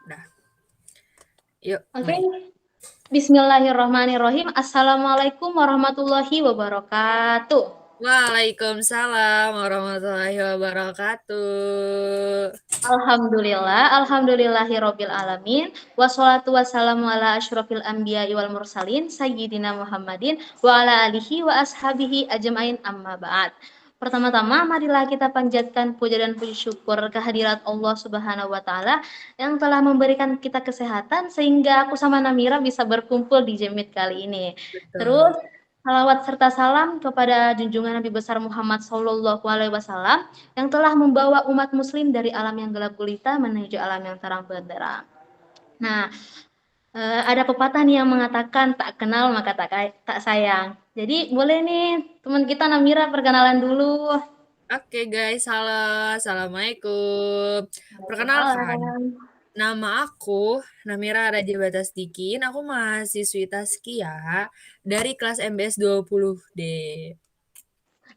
Dah, yuk Oke, mulai. Bismillahirrahmanirrahim. Assalamualaikum warahmatullahi wabarakatuh. Waalaikumsalam warahmatullahi wabarakatuh. Alhamdulillahirobbil alamin. Wassalatu wassalamu ala asyrofil anbiya wal mursalin sayyidina Muhammadin wa ala alihi wa ashabihi ajmain amma ba'd. Pertama-tama marilah kita panjatkan puja dan puji syukur kehadirat Allah Subhanahu wa taala yang telah memberikan kita kesehatan sehingga aku sama Namira bisa berkumpul di Jemit kali ini. Betul. Terus salawat serta salam kepada junjungan Nabi besar Muhammad sallallahu alaihi wasallam yang telah membawa umat muslim dari alam yang gelap gulita menuju alam yang terang benderang. Nah, ada pepatah nih yang mengatakan tak kenal maka tak sayang. Jadi boleh nih teman kita Namira perkenalan dulu. Oke guys, halo, assalamualaikum. Perkenalkan, Waalaikumsalam. nama aku Namira Raja Batasdikin. Aku mahasiswi Taskia dari kelas MBS 20D.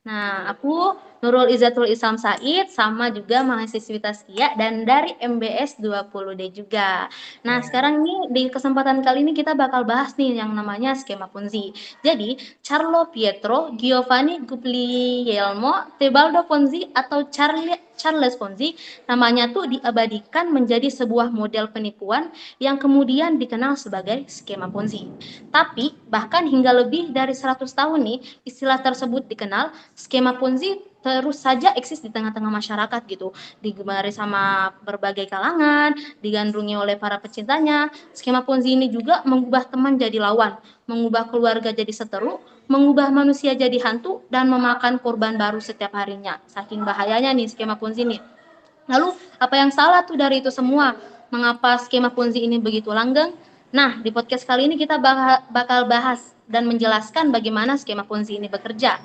Nah, aku Nurul Izzatul Islam Said sama juga mahasiswi Taskia dan dari MBS 20D juga. Nah, Ya. sekarang nih di kesempatan kali ini kita bakal bahas nih yang namanya skema Ponzi. Jadi, Carlo Pietro Giovanni Guglielmo Tebaldo Ponzi atau Charles Ponzi namanya tuh diabadikan menjadi sebuah model penipuan yang kemudian dikenal sebagai skema Ponzi. Tapi bahkan hingga lebih dari 100 tahun nih istilah tersebut dikenal, skema Ponzi terus saja eksis di tengah-tengah masyarakat gitu, digemari sama berbagai kalangan, digandrungi oleh para pecintanya. Skema Ponzi ini juga mengubah teman jadi lawan, mengubah keluarga jadi seteru, mengubah manusia jadi hantu, dan memakan korban baru setiap harinya. Saking bahayanya nih skema Ponzi ini. Lalu apa yang salah tuh dari itu semua? Mengapa skema Ponzi ini begitu langgeng? Nah, di podcast kali ini kita bakal bahas dan menjelaskan bagaimana skema Ponzi ini bekerja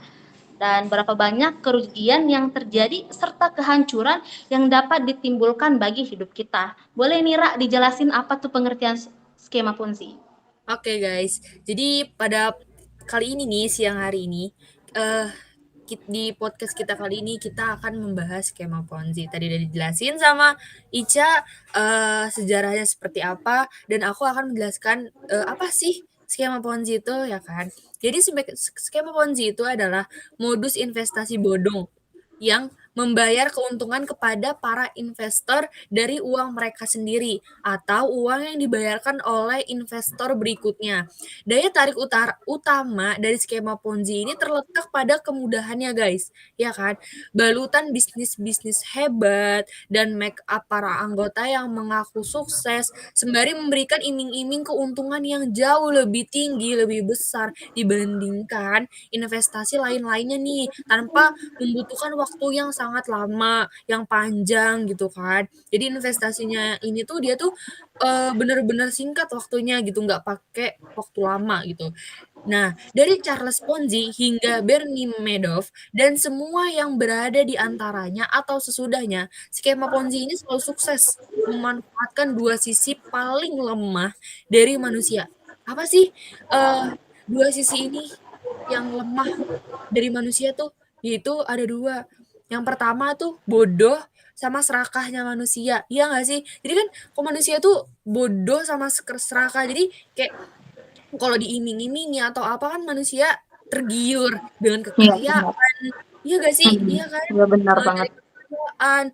dan berapa banyak kerugian yang terjadi serta kehancuran yang dapat ditimbulkan bagi hidup kita. Boleh Nira dijelasin apa tuh pengertian skema Ponzi? Oke guys, jadi pada kali ini nih, siang hari ini, eh di podcast kita kali ini kita akan membahas skema Ponzi. Tadi udah dijelasin sama Ica sejarahnya seperti apa, dan aku akan menjelaskan apa sih skema Ponzi itu ya kan. Jadi skema Ponzi itu adalah modus investasi bodong yang membayar keuntungan kepada para investor dari uang mereka sendiri atau uang yang dibayarkan oleh investor berikutnya. Daya tarik utama dari skema Ponzi ini terletak pada kemudahannya guys, ya kan? Balutan bisnis-bisnis hebat dan make up para anggota yang mengaku sukses sembari memberikan iming-iming keuntungan yang jauh lebih tinggi, lebih besar dibandingkan investasi lain-lainnya nih tanpa membutuhkan waktu yang sangat lama, yang panjang gitu kan. Jadi investasinya ini tuh dia tuh bener-bener singkat waktunya gitu, nggak pakai waktu lama gitu. Nah, dari Charles Ponzi hingga Bernie Madoff dan semua yang berada di antaranya atau sesudahnya, skema Ponzi ini selalu sukses memanfaatkan dua sisi paling lemah dari manusia. Apa sih dua sisi ini yang lemah dari manusia tuh? Yaitu ada dua. Yang pertama tuh bodoh sama serakahnya manusia. Iya nggak sih? Jadi kan kok manusia tuh bodoh sama serakah. Jadi kayak kalau diiming-imingi atau apa kan manusia tergiur dengan Iya, benar. kekayaan. Iya gak sih? Iya kan? Iya benar banget. Dari kekayaan.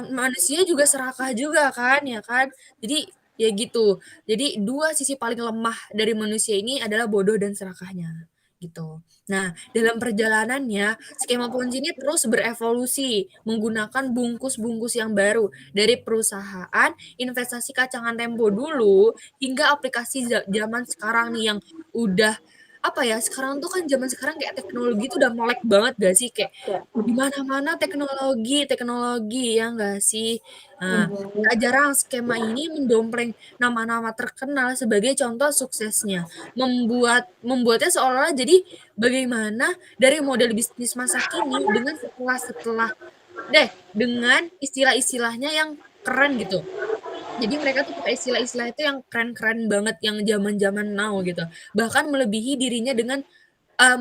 Manusia juga serakah juga kan, ya kan? Jadi ya gitu. Jadi dua sisi paling lemah dari manusia ini adalah bodoh dan serakahnya gitu. Nah, dalam perjalanannya, skema Ponzi ini terus berevolusi menggunakan bungkus-bungkus yang baru dari perusahaan investasi kacangan tempo dulu hingga aplikasi zaman sekarang nih yang udah apa ya, sekarang tuh kan zaman sekarang kayak teknologi tuh udah melek banget gak sih? Kayak Ya, di mana-mana teknologi, teknologi ya nggak sih? Nah, benar. tak jarang skema ini mendompleng nama-nama terkenal sebagai contoh suksesnya. Membuatnya seolah-olah jadi bagaimana dari model bisnis masa kini dengan istilah-istilahnya yang keren gitu. Jadi mereka tuh pakai istilah-istilah itu yang keren-keren banget, yang zaman-zaman now gitu. Bahkan melebihi dirinya dengan eee,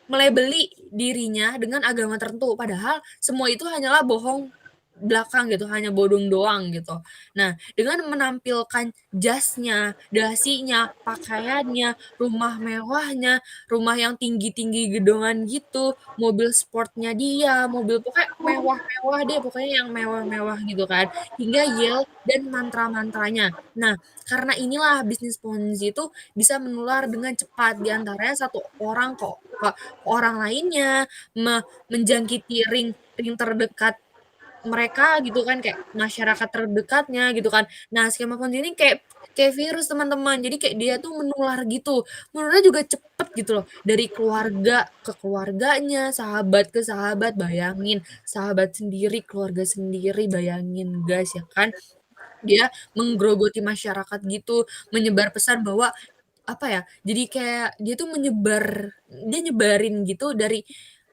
melabeli dirinya dengan agama tertentu, padahal semua itu hanyalah bohong belakang gitu, hanya bodong doang gitu. Nah, dengan menampilkan jasnya, dasinya, pakaiannya, rumah mewahnya, rumah yang tinggi-tinggi gedongan gitu, mobil sportnya dia, mobil pokoknya mewah-mewah deh, pokoknya yang mewah-mewah gitu kan, hingga yel dan mantra-mantranya. Nah, karena inilah bisnis Ponzi itu bisa menular dengan cepat di antaranya satu orang ke orang lainnya, menjangkiti ring terdekat mereka gitu kan, kayak masyarakat terdekatnya gitu kan. Nah, skema Ponzi ini kayak kayak virus teman-teman, jadi kayak dia tuh menular gitu, menularnya juga cepet gitu loh, dari keluarga ke keluarganya, sahabat ke sahabat, bayangin, sahabat sendiri, keluarga sendiri, bayangin guys ya kan. Dia menggerogoti masyarakat gitu, menyebar pesan bahwa apa ya, jadi kayak dia tuh dia nyebarin gitu dari,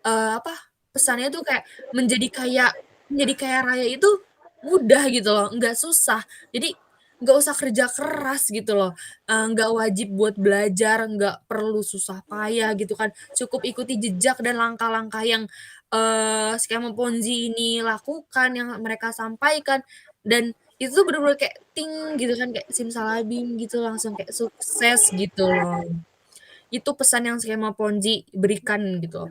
apa, pesannya tuh kayak menjadi kaya raya itu mudah gitu loh, nggak susah. Jadi nggak usah kerja keras gitu loh, nggak wajib buat belajar, nggak perlu susah payah gitu kan, cukup ikuti jejak dan langkah-langkah yang, skema Ponzi ini lakukan, yang mereka sampaikan, dan itu tuh bener-bener kayak gitu kan, kayak simsalabim gitu, langsung kayak sukses gitu loh. Itu pesan yang skema Ponzi berikan gitu.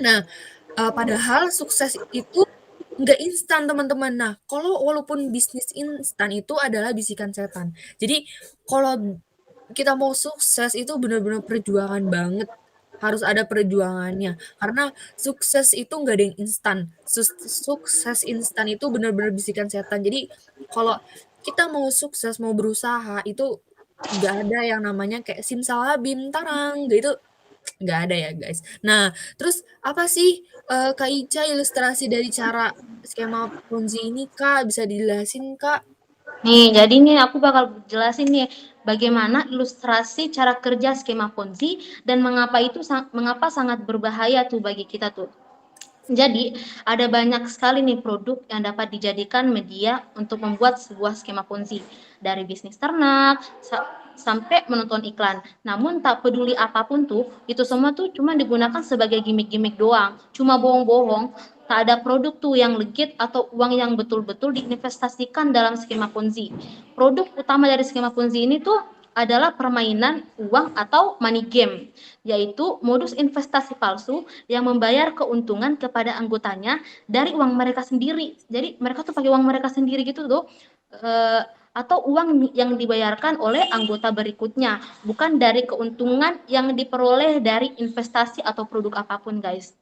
Nah, padahal sukses itu nggak instan teman-teman. Nah, kalau walaupun bisnis instan itu adalah bisikan setan. Jadi kalau kita mau sukses itu bener-bener perjuangan banget, harus ada perjuangannya. Karena sukses itu nggak ada yang instan. Sukses instan itu bener-bener bisikan setan. Jadi kalau kita mau sukses, mau berusaha itu nggak ada yang namanya kayak simsalabim, tarang, gitu nggak ada ya, guys. Nah, terus apa sih, Kak Ica ilustrasi dari cara skema Ponzi ini, Kak? Bisa dijelasin, Kak? Nih, jadi nih aku bakal jelasin nih bagaimana ilustrasi cara kerja skema Ponzi dan mengapa sangat berbahaya tuh bagi kita tuh. Jadi, ada banyak sekali nih produk yang dapat dijadikan media untuk membuat sebuah skema Ponzi, dari bisnis ternak sampai menonton iklan. Namun tak peduli apapun tuh, itu semua tuh cuma digunakan sebagai gimmick-gimmick doang, cuma bohong-bohong. Tak ada produk tuh yang legit atau uang yang betul-betul diinvestasikan dalam skema Ponzi. Produk utama dari skema Ponzi ini tuh adalah permainan uang atau money game, yaitu modus investasi palsu yang membayar keuntungan kepada anggotanya dari uang mereka sendiri. Jadi mereka tuh pakai uang mereka sendiri gitu tuh, atau uang yang dibayarkan oleh anggota berikutnya, bukan dari keuntungan yang diperoleh dari investasi atau produk apapun, guys.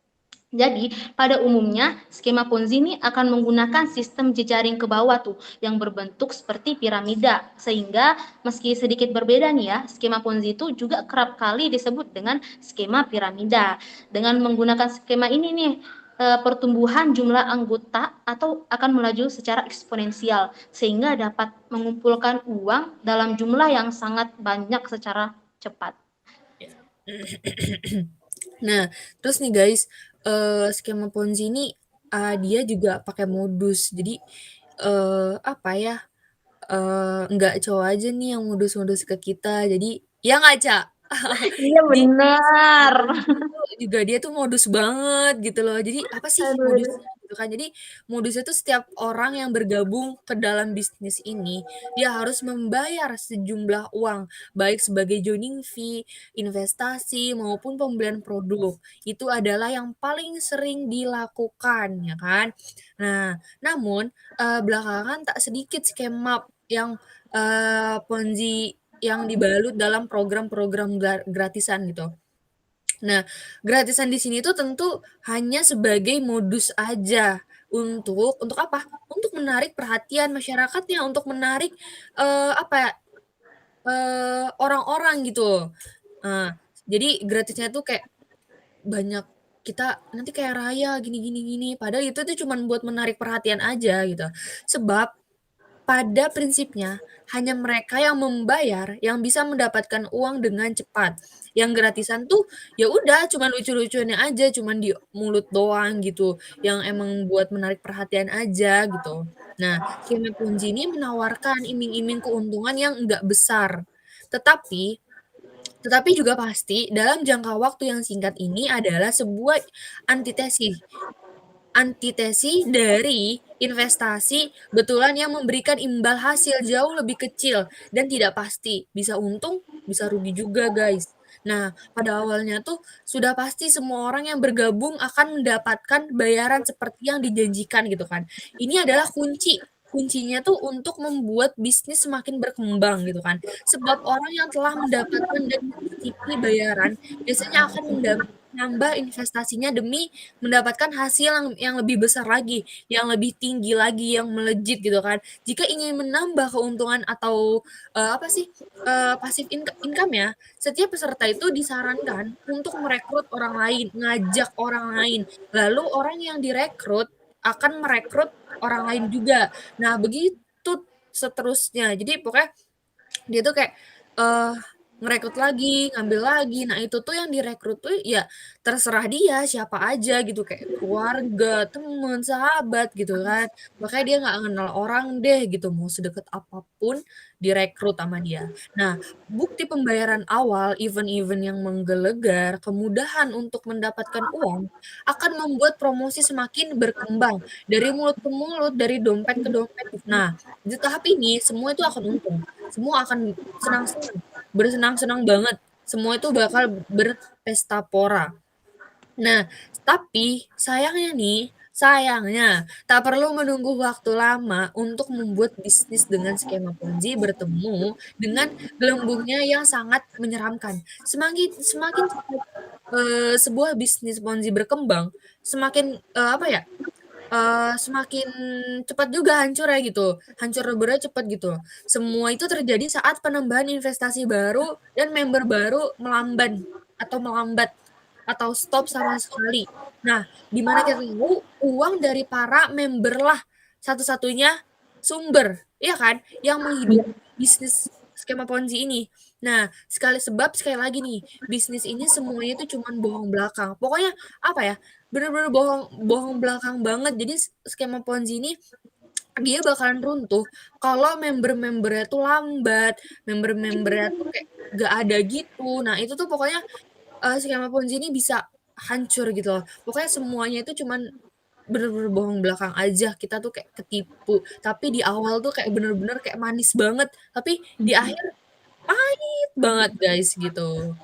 Jadi, pada umumnya skema Ponzi ini akan menggunakan sistem jejaring ke bawah tuh yang berbentuk seperti piramida. Sehingga meski sedikit berbeda nih ya, skema Ponzi itu juga kerap kali disebut dengan skema piramida. Dengan menggunakan skema ini nih, pertumbuhan jumlah anggota atau akan melaju secara eksponensial sehingga dapat mengumpulkan uang dalam jumlah yang sangat banyak secara cepat. Nah, terus nih guys, skema Ponzi ini, dia juga pakai modus. Jadi, apa ya, nggak cowok aja nih yang modus-modus ke kita. Jadi ya nggak, Ca? Iya Jadi benar. juga dia tuh modus banget gitu loh. Jadi apa sih Aduh. modusnya gitu kan. Jadi modusnya tuh setiap orang yang bergabung ke dalam bisnis ini, dia harus membayar sejumlah uang, baik sebagai joining fee, investasi, maupun pembelian produk. Itu adalah yang paling sering dilakukan, ya kan. Nah, namun belakangan tak sedikit skema yang Ponzi yang dibalut dalam program-program gratisan gitu. Nah, gratisan di sini tuh tentu hanya sebagai modus aja untuk apa? Untuk menarik perhatian masyarakatnya, untuk menarik, apa ya, orang-orang gitu. Nah, jadi gratisnya tuh kayak banyak kita nanti kayak raya gini gini gini, padahal itu tuh cuman buat menarik perhatian aja gitu. Sebab pada prinsipnya, hanya mereka yang membayar yang bisa mendapatkan uang dengan cepat. Yang gratisan tuh, ya udah cuman lucu-lucuannya aja, cuman di mulut doang gitu, yang emang buat menarik perhatian aja gitu. Nah, skema Ponzi ini menawarkan iming-iming keuntungan yang enggak besar. Tetapi tetapi juga pasti dalam jangka waktu yang singkat ini adalah sebuah antitesis antitesi dari investasi betulan yang memberikan imbal hasil jauh lebih kecil dan tidak pasti, bisa untung, bisa rugi juga, guys. Nah, pada awalnya tuh sudah pasti semua orang yang bergabung akan mendapatkan bayaran seperti yang dijanjikan gitu kan. Ini adalah kuncinya tuh untuk membuat bisnis semakin berkembang gitu kan. Sebab orang yang telah mendapatkan dan mencicipi bayaran biasanya akan menambah investasinya demi mendapatkan hasil yang lebih besar lagi, yang lebih tinggi lagi, yang melejit gitu kan. Jika ingin menambah keuntungan atau, apa sih, passive income ya, setiap peserta itu disarankan untuk merekrut orang lain, ngajak orang lain, lalu orang yang direkrut akan merekrut orang lain juga. Nah, begitu seterusnya. Jadi pokoknya dia tuh kayak, eee, ngerekrut lagi, ngambil lagi. Nah, itu tuh yang direkrut tuh ya terserah dia siapa aja gitu, kayak keluarga, temen, sahabat gitu kan. Makanya dia nggak kenal orang deh gitu, mau sedekat apapun direkrut sama dia. Nah, bukti pembayaran awal, event-event yang menggelegar, kemudahan untuk mendapatkan uang, akan membuat promosi semakin berkembang, dari mulut ke mulut, dari dompet ke dompet. Nah, di tahap ini semua itu akan untung. Semua akan senang-senang, bersenang-senang banget, semua itu bakal berpesta pora. Nah, tapi sayangnya tak perlu menunggu waktu lama untuk membuat bisnis dengan skema Ponzi bertemu dengan gelembungnya yang sangat menyeramkan. Semakin semakin cepat, sebuah bisnis Ponzi berkembang, semakin, apa ya, semakin cepat juga hancur ya gitu, hancur leburnya cepet gitu. Semua itu terjadi saat penambahan investasi baru dan member baru melambat atau stop sama sekali. Nah, di mana kita tahu uang dari para member-lah satu-satunya sumber, iya kan, yang menghidupi bisnis skema Ponzi ini. Nah, sekali lagi nih, bisnis ini semuanya itu cuman bohong belakang. Pokoknya apa ya, bener-bener bohong bohong belakang banget. Jadi skema Ponzi ini dia bakalan runtuh kalau member-membernya tuh lambat, member-membernya tuh kayak nggak ada gitu. Nah, itu tuh pokoknya, skema Ponzi ini bisa hancur gitu loh. Pokoknya semuanya itu cuman bener-bener bohong belakang aja, kita tuh kayak ketipu. Tapi di awal tuh kayak bener-bener kayak manis banget, tapi di akhir pahit banget, guys, gitu.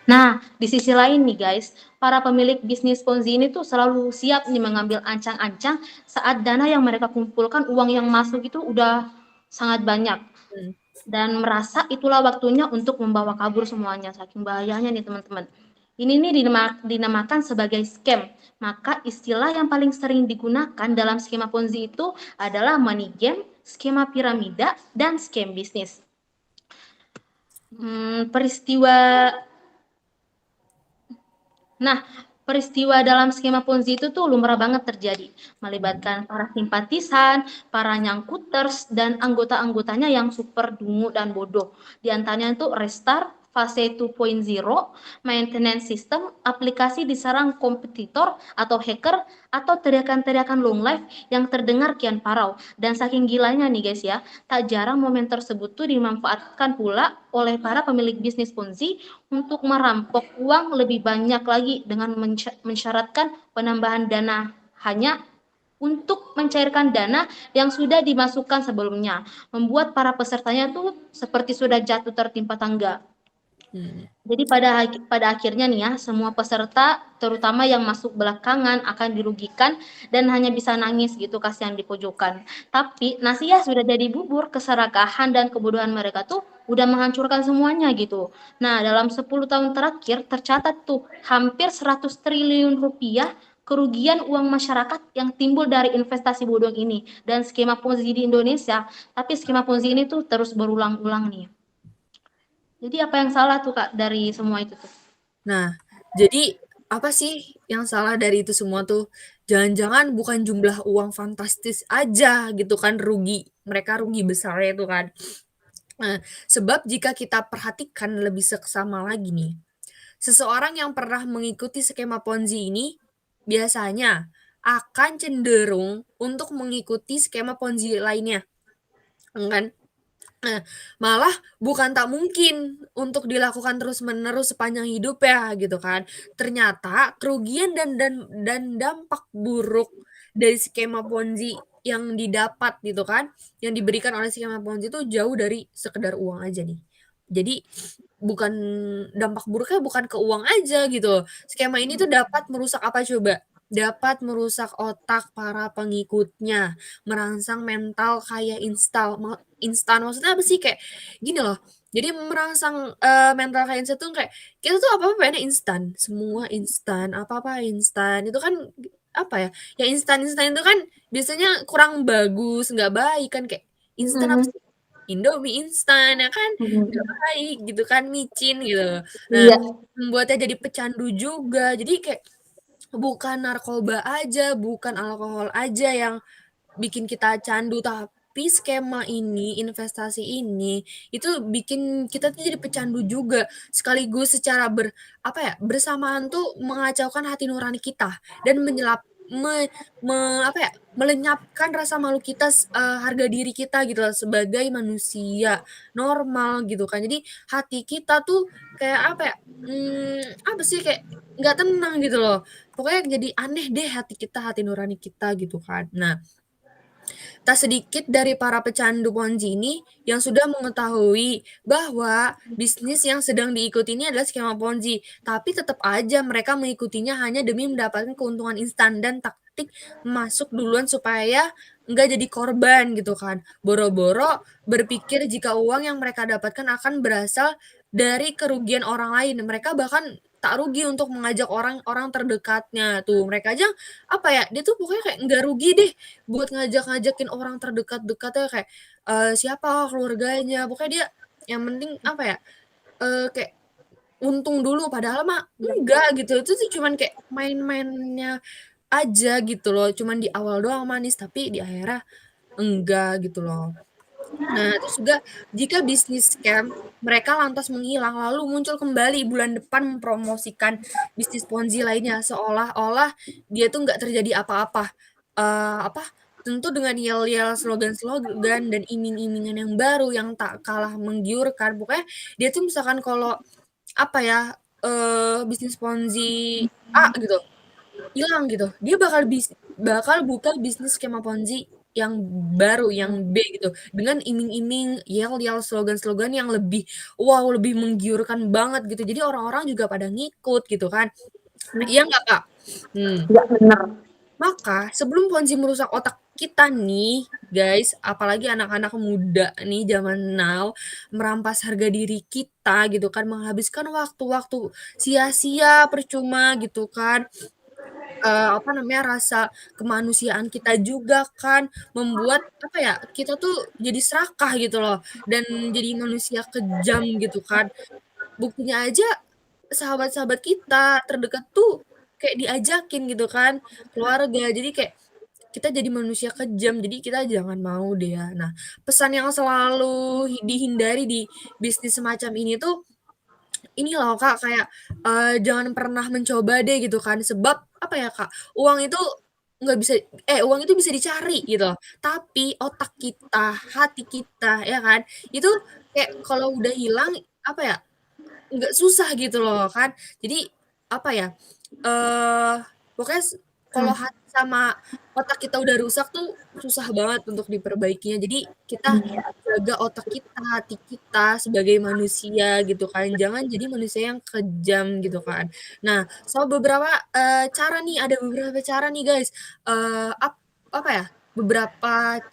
Nah, di sisi lain nih guys, para pemilik bisnis Ponzi ini tuh selalu siap nih mengambil ancang-ancang saat dana yang mereka kumpulkan, uang yang masuk itu udah sangat banyak. Mmm, Dan merasa itulah waktunya untuk membawa kabur semuanya, saking bahayanya nih teman-teman. Ini nih dinamakan sebagai scam. Maka istilah yang paling sering digunakan dalam skema Ponzi itu adalah money game, skema piramida, dan scam bisnis. Peristiwa Nah, peristiwa dalam skema Ponzi itu tuh lumrah banget terjadi, mhm, melibatkan para simpatisan, para nyangkuters, dan anggota-anggotanya yang super dungu dan bodoh. Di antaranya itu restart, fase 2.0, maintenance system, aplikasi diserang kompetitor atau hacker, atau teriakan-teriakan long life yang terdengar kian parau. Dan saking gilanya nih guys ya, tak jarang momen tersebut tuh dimanfaatkan pula oleh para pemilik bisnis Ponzi untuk merampok uang lebih banyak lagi dengan mensyaratkan penambahan dana hanya untuk mencairkan dana yang sudah dimasukkan sebelumnya, membuat para pesertanya tuh seperti sudah jatuh tertimpa tangga. mhm, Jadi pada akhirnya nih ya, semua peserta terutama yang masuk belakangan akan dirugikan dan hanya bisa nangis gitu kasihan di pojokan. Tapi nasi ya sudah jadi bubur, keserakahan dan kebodohan mereka tuh udah menghancurkan semuanya gitu. Nah, dalam 10 tahun terakhir tercatat tuh hampir 100 triliun rupiah kerugian uang masyarakat yang timbul dari investasi bodong ini dan skema Ponzi di Indonesia. Tapi skema Ponzi ini tuh terus berulang-ulang nih. Jadi apa yang salah tuh Kak dari semua itu tuh? nah, jadi apa sih yang salah dari itu semua tuh? Jangan-jangan bukan jumlah uang fantastis aja gitu kan mereka rugi besarnya itu kan. Nah, sebab jika kita perhatikan lebih seksama lagi nih, seseorang yang pernah mengikuti skema Ponzi ini biasanya akan cenderung untuk mengikuti skema Ponzi lainnya, kan? Nah, malah bukan tak mungkin untuk dilakukan terus-menerus sepanjang hidup ya, gitu kan. Ternyata kerugian dan dampak buruk dari skema Ponzi yang didapat gitu kan, yang diberikan oleh skema Ponzi itu jauh dari sekedar uang aja nih. Jadi bukan dampak buruknya bukan ke uang aja gitu loh. Skema ini tuh dapat merusak apa coba? Dapat merusak otak para pengikutnya, merangsang mental kayak instan maksudnya apa sih, kayak gini loh, jadi merangsang, mental kayak instan tuh kayak, kita tuh apa-apa pengennya instan, semua instan, apa-apa instan, itu kan apa ya, yang instan-instan itu kan biasanya kurang bagus, nggak baik kan, kayak instan apa Mhm, sih, Indomie instan, ya kan nggak mhm. baik gitu kan, micin gitu. Nah, Iya, membuatnya jadi pecandu juga, jadi kayak bukan narkoba aja, bukan alkohol aja yang bikin kita candu, tapi skema ini, investasi ini, itu bikin kita tuh jadi pecandu juga, sekaligus secara apa ya, bersamaan tuh mengacaukan hati nurani kita dan menyelap me me apa ya, melenyapkan rasa malu kita, harga diri kita gitu loh sebagai manusia normal gitu kan. Jadi hati kita tuh kayak apa ya, apa sih, kayak nggak tenang gitu loh. Pokoknya jadi aneh deh hati kita, hati nurani kita gitu kan. Nah, tak sedikit dari para pecandu Ponzi ini yang sudah mengetahui bahwa bisnis yang sedang diikuti ini adalah skema Ponzi, tapi tetap aja mereka mengikutinya hanya demi mendapatkan keuntungan instan dan taktik masuk duluan supaya nggak jadi korban gitu kan. Boro-boro berpikir jika uang yang mereka dapatkan akan berasal dari kerugian orang lain. Mereka bahkan tak rugi untuk mengajak orang-orang terdekatnya. Tuh, mereka aja apa ya, dia tuh pokoknya kayak nggak rugi deh buat ngajak-ngajakin orang terdekat-dekatnya kayak, siapa, keluarganya, pokoknya dia yang penting apa ya, kayak untung dulu, padahal mah enggak gitu, itu tuh cuman kayak main-mainnya aja gitu loh, cuman di awal doang manis, tapi di akhirnya enggak gitu loh. Nah, terus juga jika bisnis scam mereka lantas menghilang, lalu muncul kembali bulan depan mempromosikan bisnis Ponzi lainnya, seolah-olah dia tuh nggak terjadi apa-apa. Apa, tentu dengan yel-yel, slogan-slogan, dan iming-imingan yang baru yang tak kalah menggiurkan. Pokoknya dia tuh misalkan kalau, apa ya, bisnis Ponzi A gitu, hilang gitu, dia bakal buka bisnis skema Ponzi yang baru, yang B gitu, dengan iming-iming, yel-yel, slogan-slogan yang lebih wow, lebih menggiurkan banget gitu. Jadi orang-orang juga pada ngikut gitu kan. Iya nggak, Kak? iya bener. Maka sebelum Ponzi merusak otak kita nih, guys, apalagi anak-anak muda nih zaman now, merampas harga diri kita gitu kan, menghabiskan waktu-waktu sia-sia, percuma gitu kan. Apa namanya, rasa kemanusiaan kita juga kan, membuat apa ya, kita tuh jadi serakah gitu loh, dan jadi manusia kejam gitu kan. Buktinya aja sahabat-sahabat kita terdekat tuh kayak diajakin gitu kan, keluarga. Jadi kayak kita jadi manusia kejam, jadi kita jangan mau deh ya. Nah, pesan yang selalu dihindari di bisnis semacam ini tuh ini loh Kak, kayak, jangan pernah mencoba deh gitu kan, sebab apa ya Kak, uang itu nggak bisa uang itu bisa dicari gitu loh, tapi otak kita, hati kita, ya kan, itu kayak kalau udah hilang, apa ya, nggak susah gitu loh kan. Jadi, apa ya, eee, pokoknya kalau Mhm, hati sama otak kita udah rusak tuh susah banget untuk diperbaikinya. Jadi kita iya. jaga otak kita, hati kita sebagai manusia gitu kan, jangan jadi manusia yang kejam gitu kan. Nah, cara nih, ada beberapa cara nih guys, apa ya, beberapa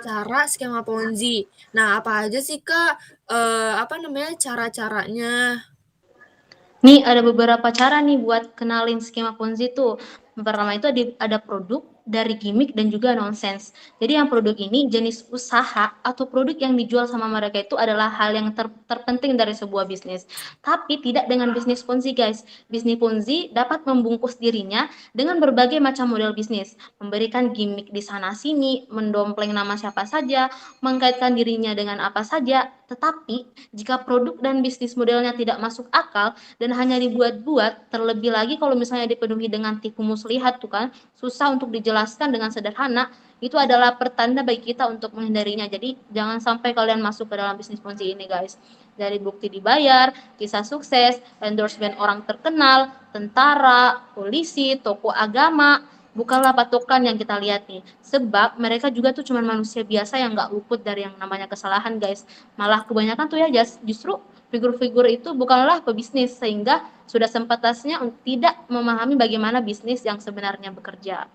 cara skema Ponzi. Nah, apa aja sih Kak, apa namanya, cara-caranya? Nih ada beberapa cara nih buat kenalin skema Ponzi tuh. Yang pertama itu ada produk, dari gimmick dan juga nonsens. Jadi yang produk ini jenis usaha atau produk yang dijual sama mereka itu adalah hal yang terpenting dari sebuah bisnis. Tapi tidak dengan bisnis Ponzi guys. Bisnis Ponzi dapat membungkus dirinya dengan berbagai macam model bisnis. Memberikan gimmick di sana sini, mendompleng nama siapa saja, mengkaitkan dirinya dengan apa saja, Tetapi, jika produk dan bisnis modelnya tidak masuk akal dan hanya dibuat-buat, terlebih lagi kalau misalnya dipenuhi dengan tipu muslihat tuh kan, susah untuk dijelaskan dengan sederhana, itu adalah pertanda bagi kita untuk menghindarinya. Jadi, jangan sampai kalian masuk ke dalam bisnis Ponzi ini, guys. Dari bukti dibayar, kisah sukses, endorsement orang terkenal, tentara, polisi, tokoh agama, bukanlah patokan yang kita lihat nih. Sebab mereka juga tuh cuma manusia biasa yang nggak luput dari yang namanya kesalahan, guys. Malah kebanyakan tuh ya justru figur-figur itu bukanlah pebisnis, sehingga sudah sempatasnya untuk tidak memahami bagaimana bisnis yang sebenarnya bekerja.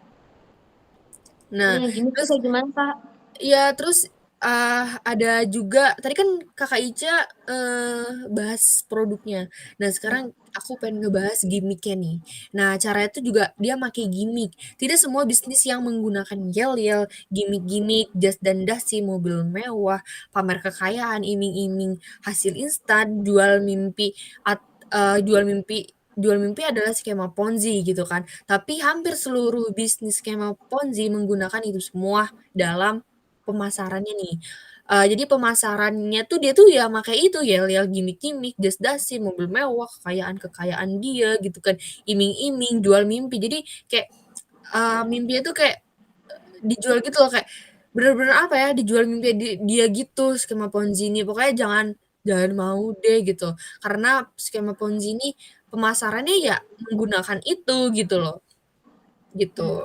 Jadi Nah, yang gini tuh terus kayak gimana, Kak? ya terus ada juga tadi kan Kakak Ica bahas produknya. Nah, sekarang aku pengen ngebahas gimmicknya nih. Nah, caranya tuh juga dia pakai gimmick. Tidak semua bisnis yang menggunakan yel-yel, gimmick-gimmick, jas dan dasi, mobil mewah, pamer kekayaan, iming-iming hasil instan, jual mimpi jual mimpi adalah skema Ponzi gitu kan. Tapi hampir seluruh bisnis skema Ponzi menggunakan itu semua dalam pemasarannya nih. Jadi pemasarannya tuh dia tuh ya pakai itu, yel-yel, gimik-gimik, jas dasi, mobil mewah, kekayaan-kekayaan dia gitu kan, iming-iming, jual mimpi. Jadi kayak, mimpinya tuh kayak dijual gitu loh, kayak bener-bener apa ya, dijual mimpi dia gitu skema Ponzi ini. Pokoknya jangan jangan mau deh gitu. Karena skema Ponzi ini pemasarannya ya menggunakan itu gitu loh, gitu.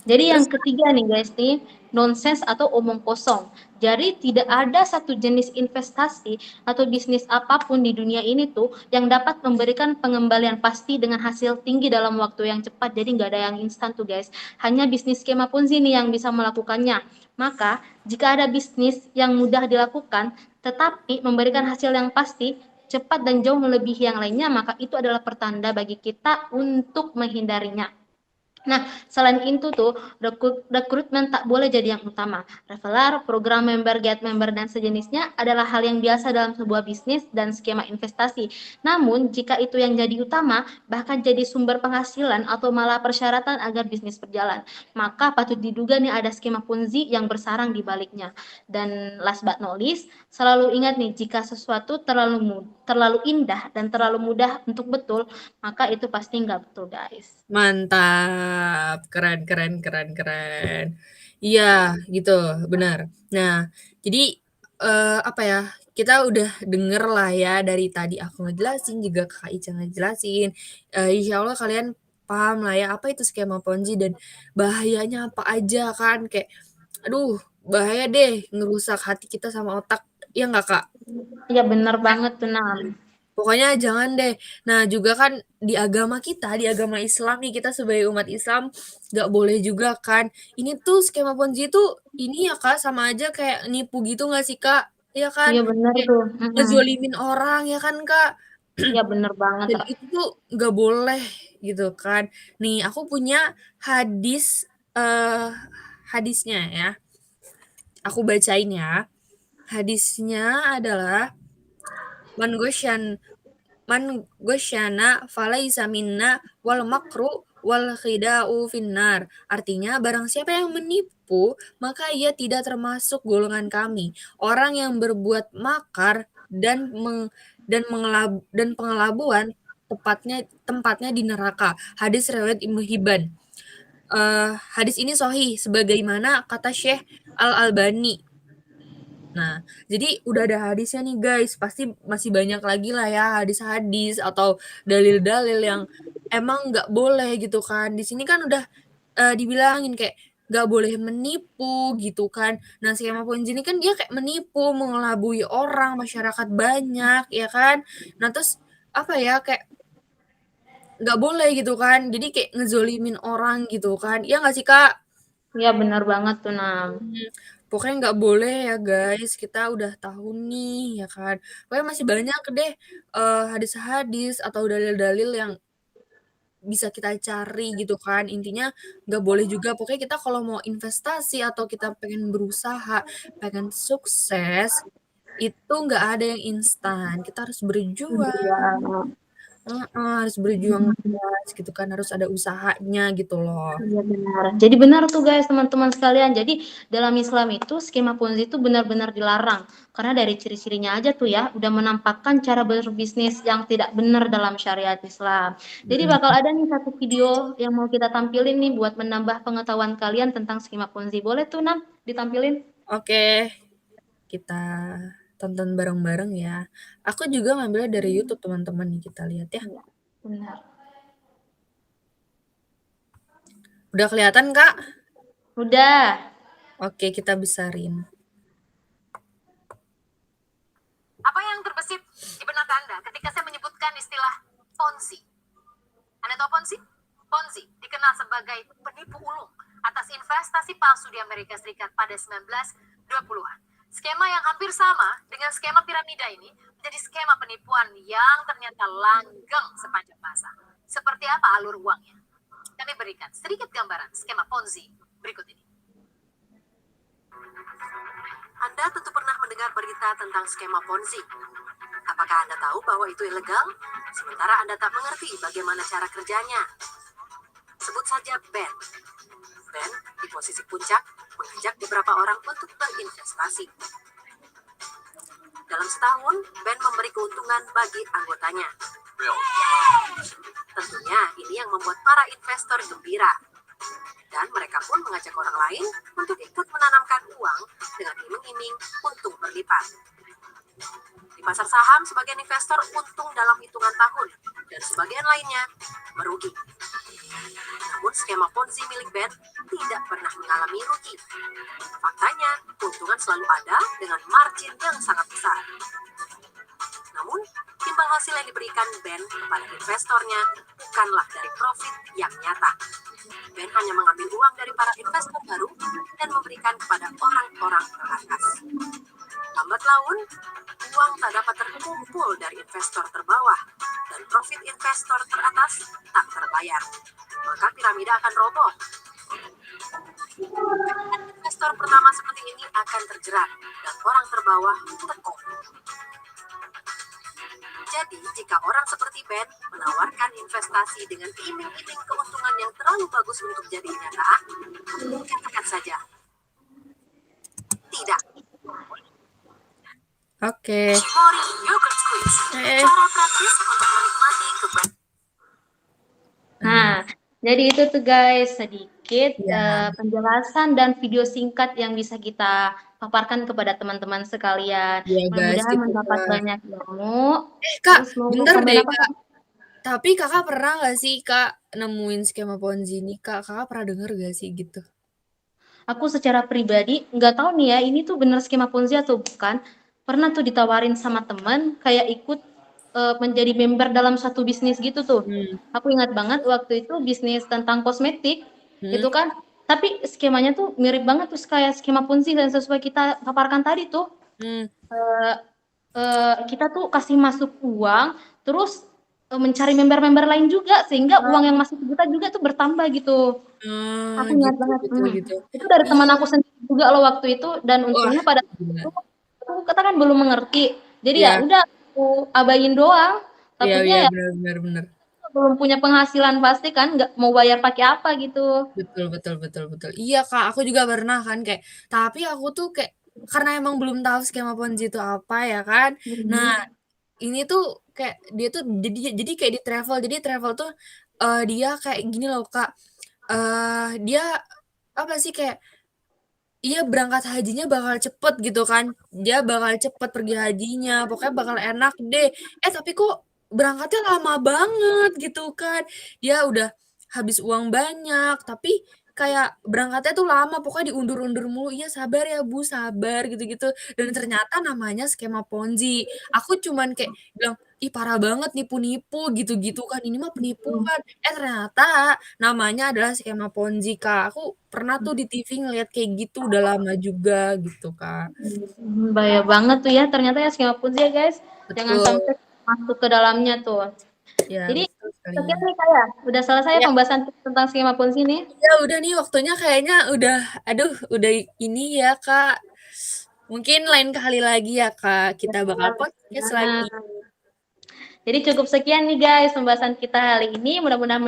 Jadi Terus yang ketiga nih guys nih, nonsense atau omong kosong. Jadi tidak ada satu jenis investasi atau bisnis apapun di dunia ini tuh yang dapat memberikan pengembalian pasti dengan hasil tinggi dalam waktu yang cepat. Jadi nggak ada yang instan tuh guys. Hanya bisnis skema Ponzi nih yang bisa melakukannya. Maka jika ada bisnis yang mudah dilakukan tetapi memberikan hasil yang pasti, cepat dan jauh melebihi yang lainnya, maka itu adalah pertanda bagi kita untuk menghindarinya. Nah, selain itu tuh, rekrutmen tak boleh jadi yang utama. Referral, program member, get member, dan sejenisnya adalah hal yang biasa dalam sebuah bisnis dan skema investasi. Namun, jika itu yang jadi utama, bahkan jadi sumber penghasilan atau malah persyaratan agar bisnis berjalan, maka patut diduga nih ada skema Ponzi yang bersarang di baliknya. Dan last but not least, selalu ingat nih, jika sesuatu terlalu indah dan terlalu mudah untuk betul, maka itu pasti nggak betul, guys. mantap, keren keren keren keren. Iya, gitu, benar. Nah, jadi, apa ya, kita udah denger lah ya dari tadi aku ngejelasin, juga Kak Ica ngejelasin, insyaallah kalian paham lah ya, apa itu skema Ponzi dan bahayanya apa aja kan, kayak aduh bahaya deh, ngerusak hati kita sama otak, iya nggak, Kak? Iya bener banget tuh Nam. Pokoknya jangan deh. Nah, juga kan di agama kita, di agama Islam nih, kita sebagai umat Islam nggak boleh juga kan. Ini tuh skema Ponzi itu ini ya Kak, sama aja kayak nipu gitu nggak sih Kak? Iya kan? Iya bener Kayak tuh. ngezolimin orang ya kan Kak? Iya bener banget. Dan itu tuh nggak boleh gitu kan. Nih, aku punya hadis, eh hadisnya ya. Aku bacain ya. Hadisnya adalah man gosyan Man gosyana falaisa minna wal makru wal khida'u finnar. Artinya barang siapa yang menipu maka ia tidak termasuk golongan kami. Orang yang berbuat makar dan pengelabuan tempatnya di neraka. Hadis riwayat Ibnu Hibban. Hadis ini sahih sebagaimana kata Syekh Al Albani. Nah, jadi udah ada hadisnya nih guys, pasti masih banyak lagi lah ya hadis-hadis atau dalil-dalil yang emang nggak boleh gitu kan. Di sini kan udah dibilangin kayak nggak boleh menipu gitu kan. Nah, skema Ponzi ini kan dia kayak menipu, mengelabui orang, masyarakat banyak, ya kan. Nah, terus apa ya kayak nggak boleh gitu kan. Jadi kayak ngezolimin orang gitu kan. Iya nggak sih Kak? Iya bener banget tuh Nam. Pokoknya nggak boleh ya guys, kita udah tahu nih ya kan. Pokoknya masih banyak deh hadis-hadis atau dalil-dalil yang bisa kita cari gitu kan. Intinya nggak boleh juga. Pokoknya kita kalau mau investasi atau kita pengen berusaha, pengen sukses, itu nggak ada yang instan. Kita harus berjuang. Iya. harus berjuang keras gitu kan, harus ada usahanya gitu loh. Iya benar. Jadi benar tuh guys teman-teman sekalian. Jadi dalam Islam itu skema Ponzi itu benar-benar dilarang. Karena dari ciri-cirinya aja tuh ya, udah menampakkan cara berbisnis yang tidak benar dalam syariat Islam. Jadi bakal Mhm. ada nih satu video yang mau kita tampilin nih buat menambah pengetahuan kalian tentang skema Ponzi. Boleh tuh Nam ditampilin? Oke, kita tonton bareng-bareng ya. Aku juga ngambilnya dari YouTube teman-teman nih, kita lihat ya. Iya, benar. Udah kelihatan, Kak? Udah. Oke, kita besarin. Apa yang terbesit di benak Anda ketika saya menyebutkan istilah Ponzi? Anda tahu Ponzi? Ponzi dikenal sebagai penipu ulung atas investasi palsu di Amerika Serikat pada 1920-an. Skema yang hampir sama dengan skema piramida ini menjadi skema penipuan yang ternyata langgeng sepanjang masa. Seperti apa alur uangnya? Kami berikan sedikit gambaran skema Ponzi berikut ini. Anda tentu pernah mendengar berita tentang skema Ponzi. Apakah Anda tahu bahwa itu ilegal? Sementara Anda tak mengerti bagaimana cara kerjanya. Sebut saja Ben. Ben di posisi puncak mengajak beberapa orang untuk berinvestasi. Dalam setahun, Ben memberi keuntungan bagi anggotanya. Tentunya ini yang membuat para investor gembira. Dan mereka pun mengajak orang lain untuk ikut menanamkan uang dengan iming-iming untung berlipat. Di pasar saham, sebagian investor untung dalam hitungan tahun, dan sebagian lainnya merugi. Namun skema Ponzi milik Ben tidak pernah mengalami rugi. Faktanya, keuntungan selalu ada dengan margin yang sangat besar. Namun, timbal hasil yang diberikan Ben kepada investornya bukanlah dari profit yang nyata. Ben hanya mengambil uang dari para investor baru dan memberikan kepada orang-orang teratas. Lambat laun, uang tak dapat terkumpul dari investor terbawah dan profit investor teratas tak terbayar. Maka piramida akan roboh. Investor pertama seperti ini akan terjerat dan orang terbawah tekor. Jadi, jika orang seperti Ben menawarkan investasi dengan iming-iming keuntungan yang terlalu bagus untuk jadi kenyataan, katakan saja, tidak. Oke. Shimori Yogurt Squeeze, cara praktis untuk menikmati kebahagiaan. Nah, jadi itu tuh guys sedikit Ya. penjelasan dan video singkat yang bisa kita paparkan kepada teman-teman sekalian. Iya guys, Mudah-mudahan gitu mendapat Kak. banyak ilmu. Kak, Terus mau bentar komen deh apa Kak. Kak? Tapi Kakak pernah nggak sih Kak nemuin skema Ponzi ini Kak? Kakak pernah denger gak sih gitu? Aku secara pribadi nggak tahu nih ya ini tuh bener skema Ponzi atau bukan. Pernah tuh ditawarin sama teman kayak ikut menjadi member dalam satu bisnis gitu tuh. Hmm. Aku ingat banget waktu itu bisnis tentang kosmetik Hmm. itu kan. Tapi skemanya tuh mirip banget tuh kayak skema Ponzi dan sesuai kita paparkan tadi tuh. Hmm. Kita tuh kasih masuk uang, terus mencari member-member lain juga sehingga uang yang masuk ke kita juga tuh bertambah gitu. Aku ingat Gitu banget, gitu gitu. itu dari teman Iya. aku sendiri juga loh waktu itu dan Wah, untungnya pada gila. itu aku kita kan belum mengerti. Jadi ya Iya. udah aku abain doang. Iya Takutnya iya, ya bener bener bener. belum punya penghasilan pasti kan nggak mau bayar pakai apa gitu. Betul betul betul betul. Iya Kak, aku juga pernah kan kayak tapi aku tuh kayak karena emang belum tahu skema Ponzi itu apa ya kan. Nah, Mhm. ini tuh kayak dia tuh jadi kayak di travel. Jadi travel tuh, dia kayak gini loh Kak, dia apa sih, kayak iya, berangkat hajinya bakal cepet gitu kan, dia bakal cepet pergi hajinya, pokoknya bakal enak deh. Tapi kok berangkatnya lama banget gitu kan. Dia udah habis uang banyak, tapi kayak berangkatnya tuh lama, pokoknya diundur-undur mulu, "Iya sabar ya Bu, sabar," gitu-gitu. Dan ternyata namanya skema Ponzi. Aku cuman kayak bilang, "Ih parah banget nipu-nipu," gitu-gitu kan, "ini mah Mhm. penipuan." Ternyata namanya adalah skema Ponzi, Kak. Aku pernah tuh di TV ngeliat kayak gitu, udah lama juga gitu, Kak. Bahaya banget tuh ya ternyata ya skema Ponzi ya guys. Jangan Betul. sampai masuk ke dalamnya tuh. Ya, Jadi betul sekian sekali. nih Kak ya, udah selesai ya Ya. pembahasan tentang skema Ponzi nih? Ya udah nih waktunya kayaknya udah aduh udah ini ya, Kak. Mungkin lain kali lagi ya, Kak, kita bakal podcast lagi. Nah, Jadi cukup sekian nih guys pembahasan kita hari ini. Mudah-mudahan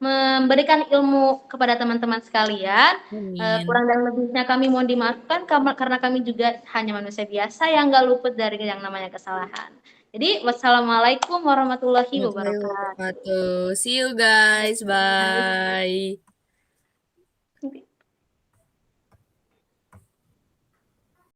memberikan ilmu kepada teman-teman sekalian. Amin. Kurang dan lebihnya kami mohon dimaafkan karena kami juga hanya manusia biasa yang nggak luput dari yang namanya kesalahan. Jadi wassalamualaikum warahmatullahi Warahmatullahi wabarakatuh. wabarakatuh. See you guys. Bye.